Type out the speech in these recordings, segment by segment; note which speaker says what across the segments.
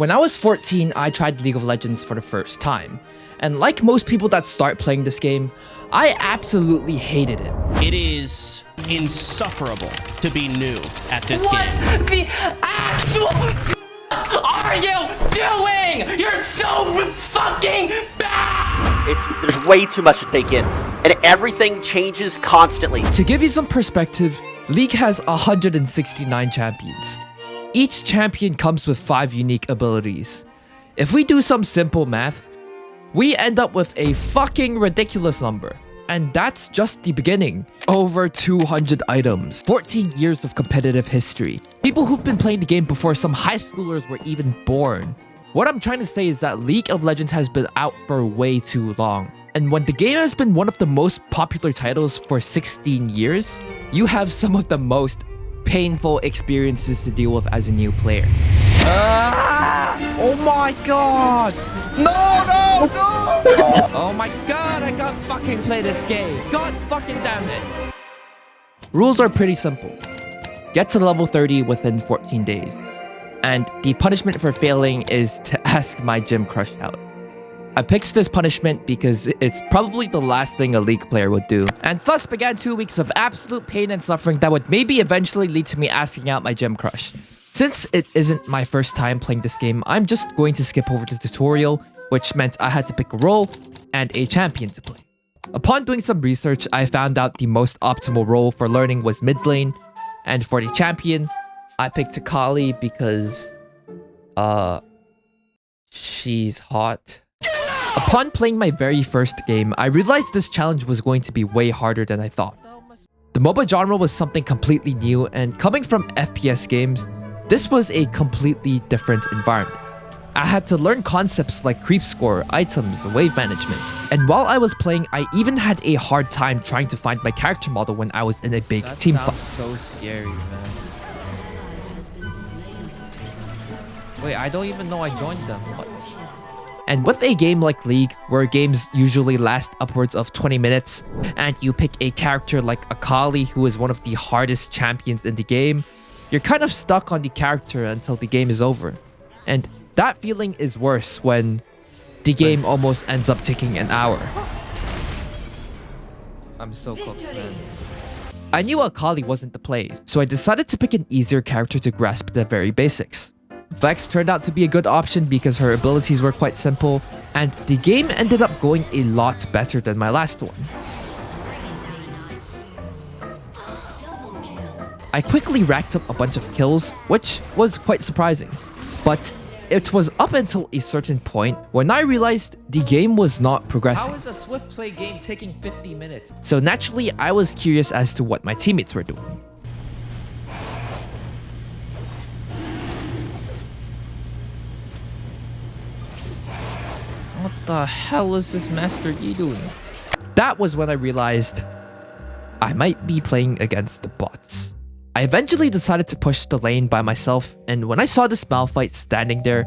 Speaker 1: When I was 14, I tried League of Legends for the first time. And like most people that start playing this game, I absolutely hated it.
Speaker 2: It is insufferable to be new at this game.
Speaker 3: What the actual are you doing? You're so fucking bad!
Speaker 4: There's way too much to take in, and everything changes constantly.
Speaker 1: To give you some perspective, League has 169 champions. Each champion comes with 5 unique abilities. If we do some simple math, we end up with a fucking ridiculous number. And that's just the beginning. Over 200 items, 14 years of competitive history. People who've been playing the game before some high schoolers were even born. What I'm trying to say is that League of Legends has been out for way too long. And when the game has been one of the most popular titles for 16 years, you have some of the most painful experiences to deal with as a new player. Oh my god! No! Oh my god, I can't fucking play this game. God fucking damn it. Rules are pretty simple. Get to level 30 within 14 days. And the punishment for failing is to ask my gym crush out. I picked this punishment because it's probably the last thing a League player would do. And thus began 2 weeks of absolute pain and suffering that would maybe eventually lead to me asking out my gym crush. Since it isn't my first time playing this game, I'm just going to skip over the tutorial, which meant I had to pick a role and a champion to play. Upon doing some research, I found out the most optimal role for learning was mid lane, and for the champion, I picked Akali because, she's hot. Upon playing my very first game, I realized this challenge was going to be way harder than I thought. The MOBA genre was something completely new, and coming from FPS games, this was a completely different environment. I had to learn concepts like creep score, items, wave management. And while I was playing, I even had a hard time trying to find my character model when I was in a big team fight.
Speaker 5: So scary, man. Wait, I don't even know I joined them. What?
Speaker 1: And with a game like League, where games usually last upwards of 20 minutes, and you pick a character like Akali, who is one of the hardest champions in the game, you're kind of stuck on the character until the game is over. And that feeling is worse when the game almost ends up taking an hour.
Speaker 5: I'm so close, man.
Speaker 1: I knew Akali wasn't the play, so I decided to pick an easier character to grasp the very basics. Vex turned out to be a good option because her abilities were quite simple, and the game ended up going a lot better than my last one. I quickly racked up a bunch of kills, which was quite surprising. But it was up until a certain point when I realized the game was not progressing.
Speaker 5: How is a swift play game taking 50 minutes?
Speaker 1: So naturally, I was curious as to what my teammates were doing.
Speaker 5: What the hell is this Master Yi doing?
Speaker 1: That was when I realized I might be playing against the bots. I eventually decided to push the lane by myself, and when I saw this Malphite standing there,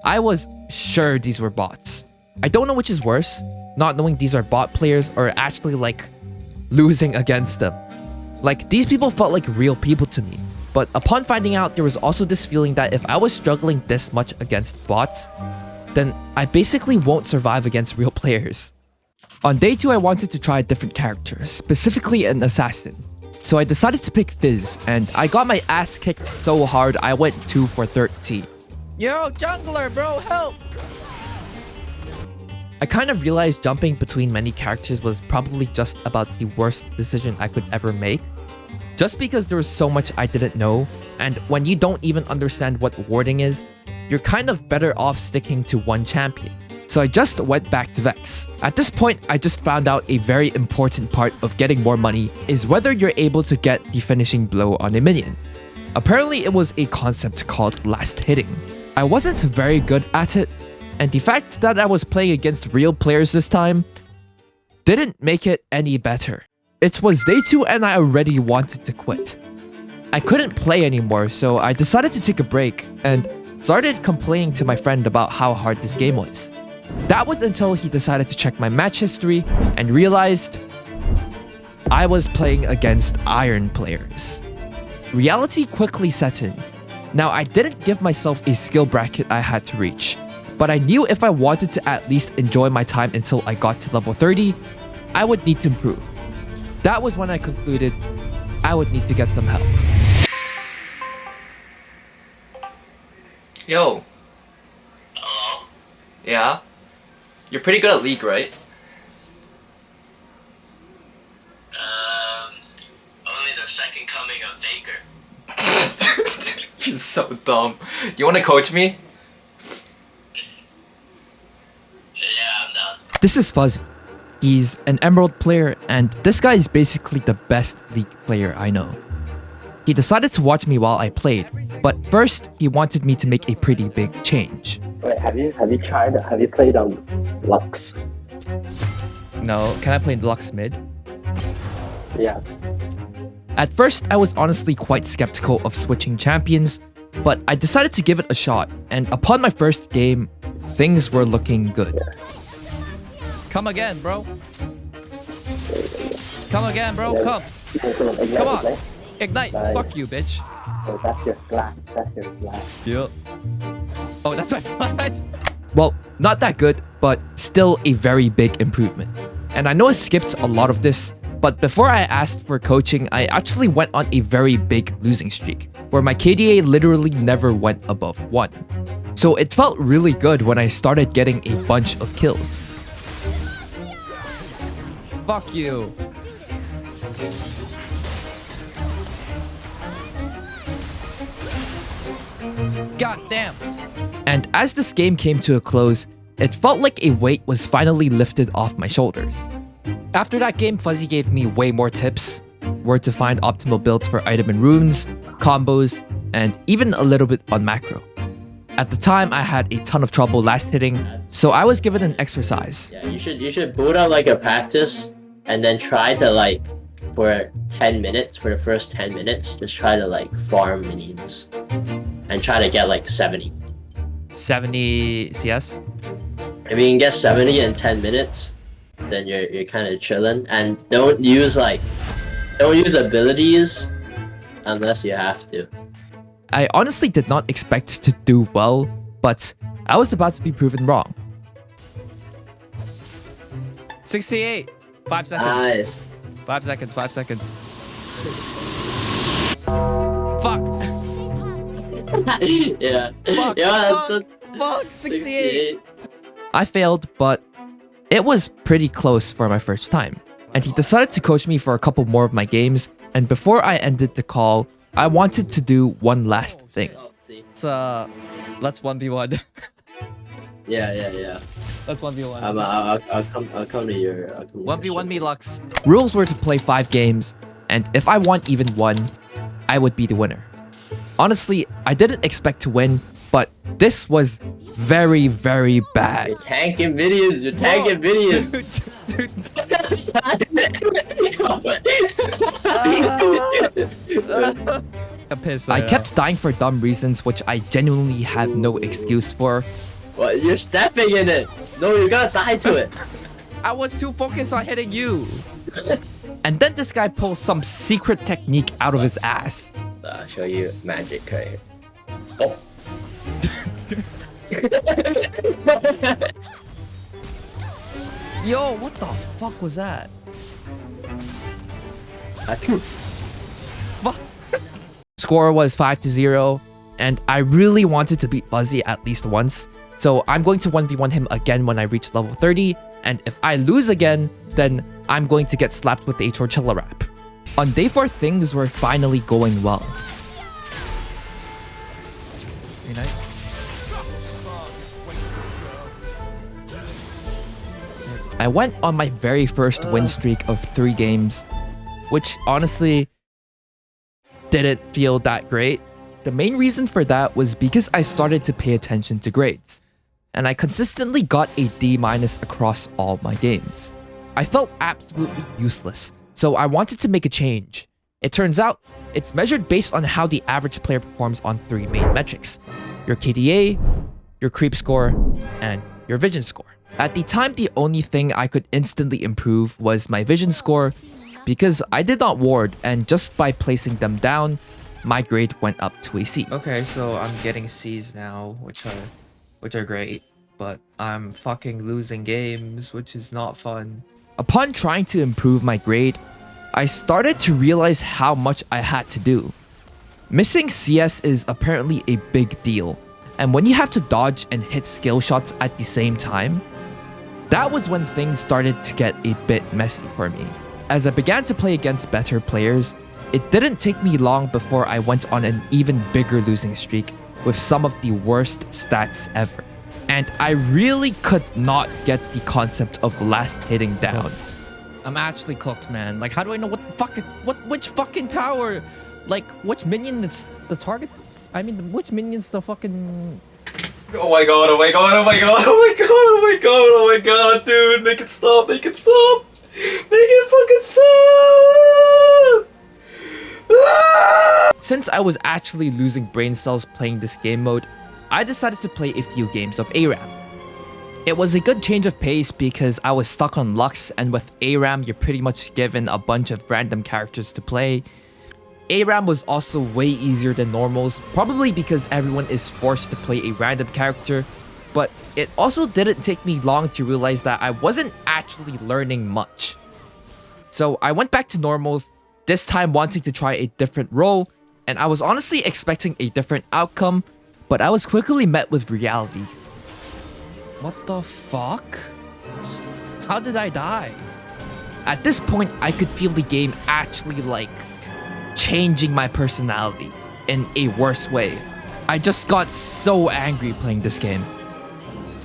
Speaker 1: I was sure these were bots. I don't know which is worse, not knowing these are bot players or actually like losing against them. Like, these people felt like real people to me. But upon finding out, there was also this feeling that if I was struggling this much against bots, then I basically won't survive against real players. On day 2, I wanted to try a different character, specifically an assassin. So I decided to pick Fizz, and I got my ass kicked so hard I went 2 for 13.
Speaker 5: Yo, jungler, bro, help!
Speaker 1: I kind of realized jumping between many characters was probably just about the worst decision I could ever make. Just because there was so much I didn't know, and when you don't even understand what warding is, you're kind of better off sticking to one champion. So I just went back to Vex. At this point, I just found out a very important part of getting more money is whether you're able to get the finishing blow on a minion. Apparently, it was a concept called last hitting. I wasn't very good at it, and the fact that I was playing against real players this time didn't make it any better. It was day 2 and I already wanted to quit. I couldn't play anymore, so I decided to take a break and started complaining to my friend about how hard this game was. That was until he decided to check my match history and realized I was playing against Iron players. Reality quickly set in. Now, I didn't give myself a skill bracket I had to reach, but I knew if I wanted to at least enjoy my time until I got to level 30, I would need to improve. That was when I concluded I would need to get some help.
Speaker 3: Yo.
Speaker 6: Hello?
Speaker 3: Yeah? You're pretty good at League, right?
Speaker 6: Only the second coming of Faker.
Speaker 3: You're so dumb. You wanna coach me?
Speaker 6: Yeah, I'm down.
Speaker 1: This is Fuzzy. He's an Emerald player, and this guy is basically the best League player I know. He decided to watch me while I played, but first he wanted me to make a pretty big change.
Speaker 7: Wait, have you played Lux?
Speaker 1: No, can I play Lux mid?
Speaker 7: Yeah.
Speaker 1: At first, I was honestly quite skeptical of switching champions, but I decided to give it a shot, and upon my first game, things were looking good.
Speaker 5: Come again, bro. Come again, bro. Come.
Speaker 7: Come
Speaker 5: on. Ignite.
Speaker 7: Nice.
Speaker 5: Fuck you, bitch.
Speaker 7: Oh, that's your flash. That's your flash.
Speaker 5: Yep. Oh, that's my flash.
Speaker 1: Well, not that good, but still a very big improvement. And I know I skipped a lot of this, but before I asked for coaching, I actually went on a very big losing streak, where my KDA literally never went above 1. So it felt really good when I started getting a bunch of kills.
Speaker 5: Fuck you. God damn.
Speaker 1: And as this game came to a close, it felt like a weight was finally lifted off my shoulders. After that game, Fuzzy gave me way more tips, where to find optimal builds for item and runes, combos, and even a little bit on macro. At the time, I had a ton of trouble last hitting, so I was given an exercise.
Speaker 7: Yeah, you should boot up like a practice, and then try to like for 10 minutes, for the first 10 minutes, just try to like farm minions, and try to get like 70.
Speaker 5: 70 CS?
Speaker 7: If you can get 70 in 10 minutes, then you're kind of chilling. And don't use abilities unless you have to.
Speaker 1: I honestly did not expect to do well, but I was about to be proven wrong.
Speaker 5: 68. 5 seconds.
Speaker 7: Nice.
Speaker 5: 5 seconds. 5 seconds. Fuck.
Speaker 7: Yeah.
Speaker 5: Fuck.
Speaker 7: Yeah.
Speaker 5: Fuck. 68.
Speaker 1: I failed, but it was pretty close for my first time. And he decided to coach me for a couple more of my games, and before I ended the call, I wanted to do one last thing.
Speaker 5: Let's 1v1.
Speaker 7: Yeah.
Speaker 5: Let's 1v1.
Speaker 7: I'll come to your.
Speaker 5: 1v1 me, Lux.
Speaker 1: Rules were to play 5 games, and if I won even one, I would be the winner. Honestly, I didn't expect to win, but this was very, very bad.
Speaker 7: You're tanking videos. You're tanking videos.
Speaker 5: A piss.
Speaker 1: I kept dying for dumb reasons, which I genuinely have no excuse for.
Speaker 7: Well, you're stepping in it. No, you gotta die to it.
Speaker 5: I was too focused on hitting you.
Speaker 1: And then this guy pulls some secret technique out of his ass.
Speaker 7: I'll show you magic right here. Oh.
Speaker 5: Yo, what the fuck was that?
Speaker 1: Score was 5-0, and I really wanted to beat Fuzzy at least once, so I'm going to 1v1 him again when I reach level 30, and if I lose again, then I'm going to get slapped with a tortilla wrap. On day 4, things were finally going well.
Speaker 5: Very nice.
Speaker 1: I went on my very first win streak of 3 games, which honestly didn't feel that great. The main reason for that was because I started to pay attention to grades, and I consistently got a D- across all my games. I felt absolutely useless, so I wanted to make a change. It turns out, it's measured based on how the average player performs on 3 main metrics: your KDA, your creep score, and your vision score. At the time, the only thing I could instantly improve was my vision score, because I did not ward, and just by placing them down, my grade went up to a C.
Speaker 5: Okay, so I'm getting C's now, which are great, but I'm fucking losing games, which is not fun.
Speaker 1: Upon trying to improve my grade, I started to realize how much I had to do. Missing CS is apparently a big deal, and when you have to dodge and hit skill shots at the same time, that was when things started to get a bit messy for me. As I began to play against better players, it didn't take me long before I went on an even bigger losing streak with some of the worst stats ever. And I really could not get the concept of last hitting downs.
Speaker 5: I'm actually cooked, man. Like, how do I know which fucking tower, like, which minion it's the target? I mean, which minion's the fucking...
Speaker 3: Oh my god, oh my god, oh my god, oh my god, oh my god, oh my god, dude, make it stop, make it stop! Make it fucking stop! Ah!
Speaker 1: Since I was actually losing brain cells playing this game mode, I decided to play a few games of ARAM. It was a good change of pace because I was stuck on Lux, and with ARAM you're pretty much given a bunch of random characters to play. ARAM was also way easier than normals, probably because everyone is forced to play a random character, but it also didn't take me long to realize that I wasn't actually learning much. So I went back to normals, this time wanting to try a different role, and I was honestly expecting a different outcome, but I was quickly met with reality.
Speaker 5: What the fuck? How did I die?
Speaker 1: At this point, I could feel the game actually like changing my personality in a worse way. I just got so angry playing this game.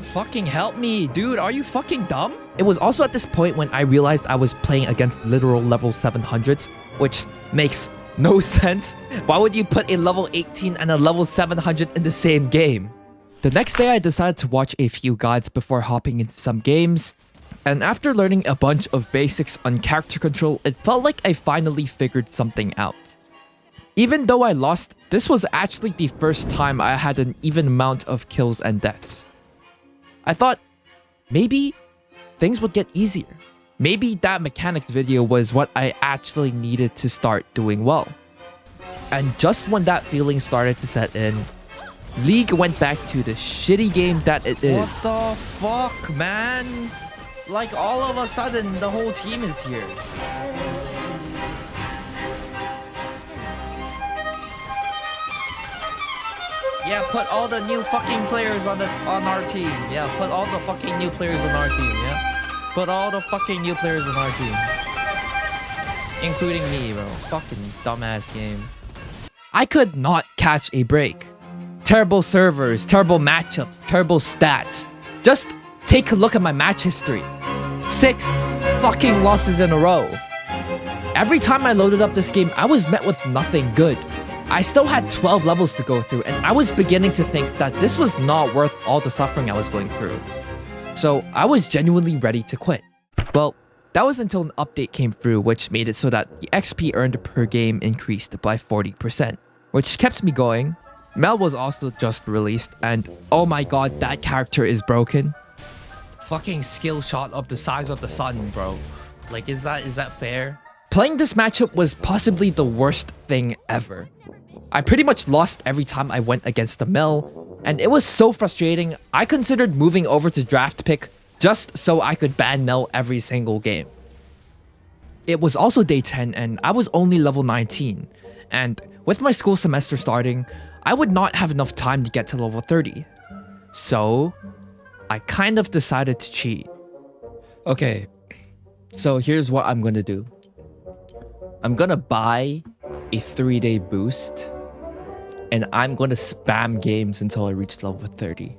Speaker 5: Fucking help me, dude. Are you fucking dumb?
Speaker 1: It was also at this point when I realized I was playing against literal level 700s, which makes no sense. Why would you put a level 18 and a level 700 in the same game? The next day I decided to watch a few guides before hopping into some games, and after learning a bunch of basics on character control, it felt like I finally figured something out. Even though I lost, this was actually the first time I had an even amount of kills and deaths. I thought, maybe things would get easier. Maybe that mechanics video was what I actually needed to start doing well. And just when that feeling started to set in, League went back to the shitty game that it is.
Speaker 5: What the fuck, man? Like, all of a sudden, the whole team is here. Yeah, put all the new fucking players on our team. Yeah, put all the fucking new players on our team. Yeah, put all the fucking new players on our team, including me, bro. Fucking dumbass game.
Speaker 1: I could not catch a break. Terrible servers, terrible matchups, terrible stats. Just take a look at my match history. 6 fucking losses in a row. Every time I loaded up this game, I was met with nothing good. I still had 12 levels to go through, and I was beginning to think that this was not worth all the suffering I was going through. So I was genuinely ready to quit. Well, that was until an update came through which made it so that the XP earned per game increased by 40%, which kept me going. Mel was also just released, and oh my god, that character is broken.
Speaker 5: Fucking skill shot of the size of the sun, bro. Like, is that fair?
Speaker 1: Playing this matchup was possibly the worst thing ever. I pretty much lost every time I went against the Mel, and it was so frustrating, I considered moving over to draft pick just so I could ban Mel every single game. It was also day 10 and I was only level 19, and with my school semester starting, I would not have enough time to get to level 30. So, I kind of decided to cheat. Okay, so here's what I'm gonna do. I'm gonna buy a 3-day boost, and I'm gonna spam games until I reach level 30.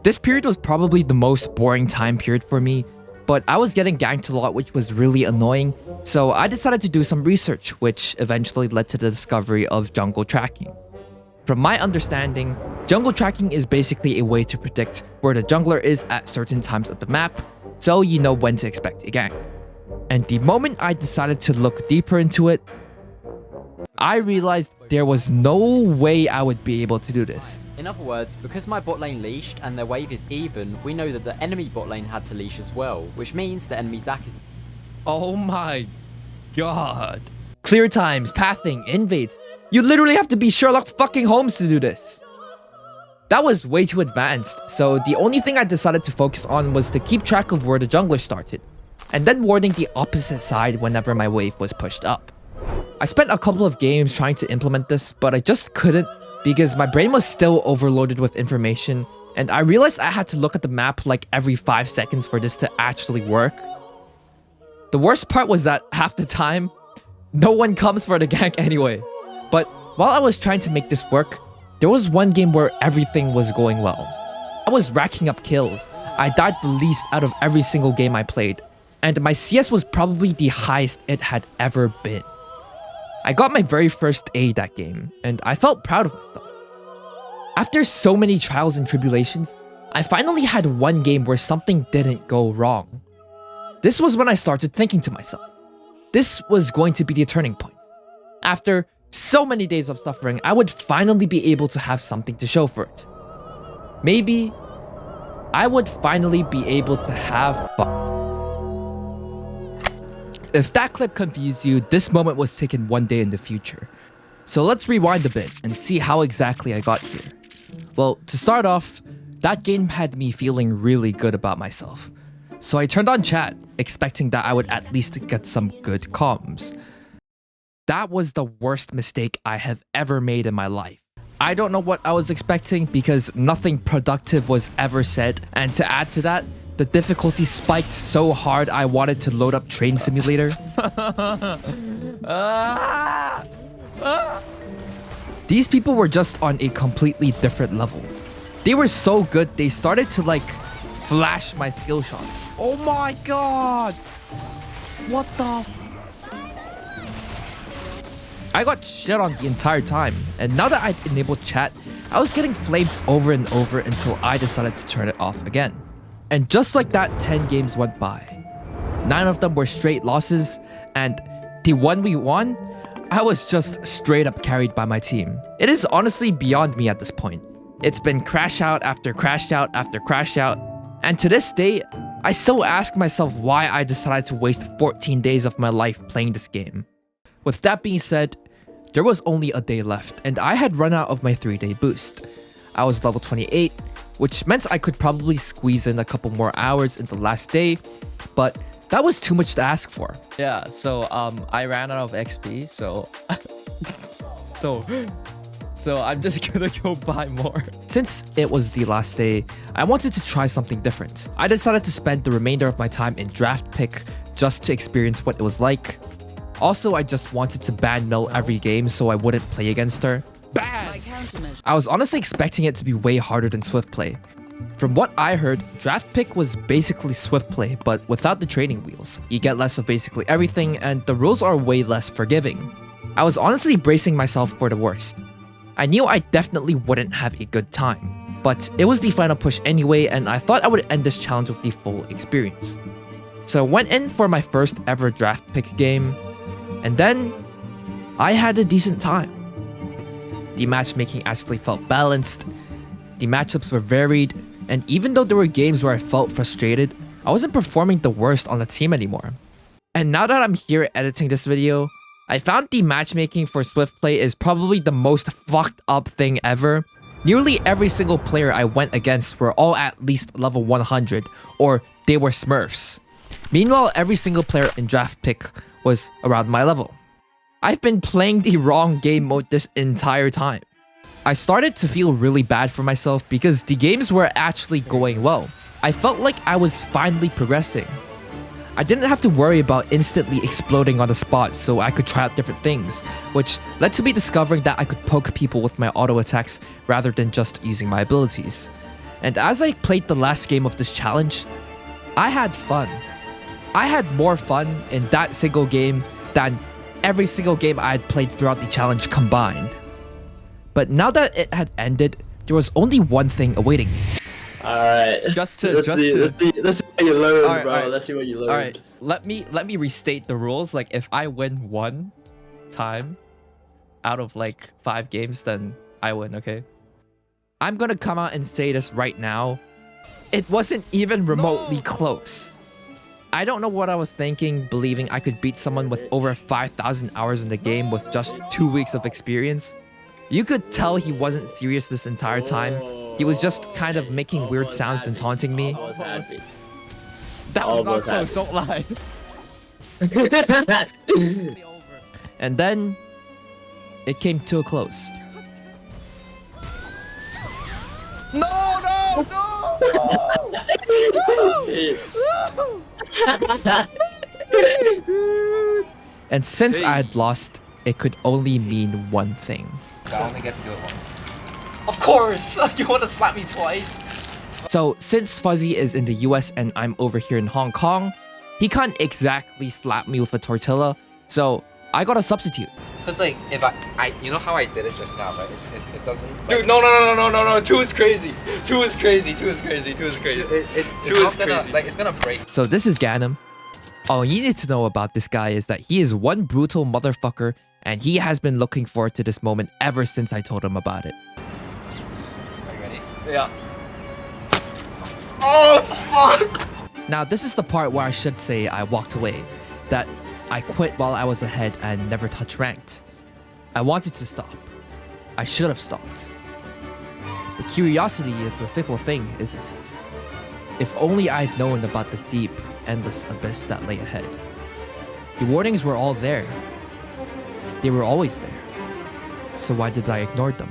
Speaker 1: This period was probably the most boring time period for me, but I was getting ganked a lot, which was really annoying, so I decided to do some research, which eventually led to the discovery of jungle tracking. From my understanding, jungle tracking is basically a way to predict where the jungler is at certain times of the map, so you know when to expect a gank. And the moment I decided to look deeper into it, I realized there was no way I would be able to do this.
Speaker 8: In other words, because my bot lane leashed and their wave is even, we know that the enemy bot lane had to leash as well, which means the enemy Zac is...
Speaker 5: Oh my god.
Speaker 1: Clear times, pathing, invades. You literally have to be Sherlock fucking Holmes to do this. That was way too advanced, so the only thing I decided to focus on was to keep track of where the jungler started, and then warding the opposite side whenever my wave was pushed up. I spent a couple of games trying to implement this, but I just couldn't because my brain was still overloaded with information, and I realized I had to look at the map like every 5 seconds for this to actually work. The worst part was that half the time, no one comes for the gank anyway. But while I was trying to make this work, there was one game where everything was going well. I was racking up kills. I died the least out of every single game I played, and my CS was probably the highest it had ever been. I got my very first A that game, and I felt proud of myself. After so many trials and tribulations, I finally had one game where something didn't go wrong. This was when I started thinking to myself, this was going to be the turning point. After so many days of suffering, I would finally be able to have something to show for it. Maybe I would finally be able to have fun. If that clip confused you, this moment was taken one day in the future. So let's rewind a bit and see how exactly I got here. Well, to start off, that game had me feeling really good about myself. So I turned on chat, expecting that I would at least get some good comms. That was the worst mistake I have ever made in my life. I don't know what I was expecting because nothing productive was ever said, and to add to that, the difficulty spiked so hard I wanted to load up Train Simulator. These people were just on a completely different level. They were so good, they started to like flash my skill shots.
Speaker 5: Oh my god! What the?
Speaker 1: I got shit on the entire time, and now that I'd enabled chat, I was getting flamed over and over until I decided to turn it off again. And just like that, 10 games went by. 9 of them were straight losses, and the one we won, I was just straight up carried by my team. It is honestly beyond me at this point. It's been crash out after crash out after crash out, and to this day, I still ask myself why I decided to waste 14 days of my life playing this game. With that being said, there was only a day left, and I had run out of my 3-day boost. I was level 28, which meant I could probably squeeze in a couple more hours in the last day, but that was too much to ask for.
Speaker 5: Yeah, so I ran out of XP, so so I'm just gonna go buy more.
Speaker 1: Since it was the last day, I wanted to try something different. I decided to spend the remainder of my time in draft pick just to experience what it was like. Also, I just wanted to ban Mel every game so I wouldn't play against her. Ban! I was honestly expecting it to be way harder than Swift Play. From what I heard, draft pick was basically Swift Play, but without the training wheels. You get less of basically everything, and the rules are way less forgiving. I was honestly bracing myself for the worst. I knew I definitely wouldn't have a good time, but it was the final push anyway, and I thought I would end this challenge with the full experience. So I went in for my first ever draft pick game, and then I had a decent time. The matchmaking actually felt balanced, the matchups were varied, and even though there were games where I felt frustrated, I wasn't performing the worst on the team anymore. And now that I'm here editing this video, I found the matchmaking for Swift Play is probably the most fucked up thing ever. Nearly every single player I went against were all at least level 100, or they were Smurfs. Meanwhile, every single player in draft pick was around my level. I've been playing the wrong game mode this entire time. I started to feel really bad for myself because the games were actually going well. I felt like I was finally progressing. I didn't have to worry about instantly exploding on the spot so I could try out different things, which led to me discovering that I could poke people with my auto attacks rather than just using my abilities. And as I played the last game of this challenge, I had fun. I had more fun in that single game than every single game I had played throughout the challenge combined. But now that it had ended, there was only one thing awaiting me.
Speaker 7: Alright.
Speaker 1: Let's see
Speaker 7: what you learn,
Speaker 1: Alright,
Speaker 7: bro.
Speaker 1: alright.
Speaker 7: Let's see what you learn.
Speaker 1: Alright, let me restate the rules. Like, if I win one time out of like 5 games, then I win, okay? I'm gonna come out and say this right now. It wasn't even remotely close. I don't know what I was thinking, believing I could beat someone with over 5,000 hours in the game with just 2 weeks of experience. You could tell he wasn't serious this entire time. He was just kind of making weird sounds and taunting me.
Speaker 7: I was happy.
Speaker 1: That was not
Speaker 7: Almost
Speaker 1: close,
Speaker 7: happy.
Speaker 1: don't lie. And then it came to a close. No, no, no! And since I had lost, it could only mean one thing.
Speaker 5: I only get to do it once. Of course! You want to slap me twice?
Speaker 1: So since Fuzzy is in the US and I'm over here in Hong Kong, he can't exactly slap me with a tortilla, so I got a substitute.
Speaker 5: Cause like if I you know how I did it just now, right? It doesn't. Like,
Speaker 3: Dude, no. 2 is crazy. 2 is crazy. 2 is crazy. 2 is crazy.
Speaker 5: it's
Speaker 3: 2
Speaker 5: not
Speaker 3: is
Speaker 5: gonna
Speaker 3: crazy.
Speaker 5: like it's gonna break.
Speaker 1: So this is Ganem. All you need to know about this guy is that he is one brutal motherfucker, and he has been looking forward to this moment ever since I told him about it.
Speaker 5: Are you ready?
Speaker 3: Yeah. Oh, fuck!
Speaker 1: Now this is the part where I should say I walked away, that I quit while I was ahead and never touched ranked. I wanted to stop. I should have stopped. But curiosity is a fickle thing, isn't it? If only I'd known about the deep, endless abyss that lay ahead. The warnings were all there. They were always there. So why did I ignore them?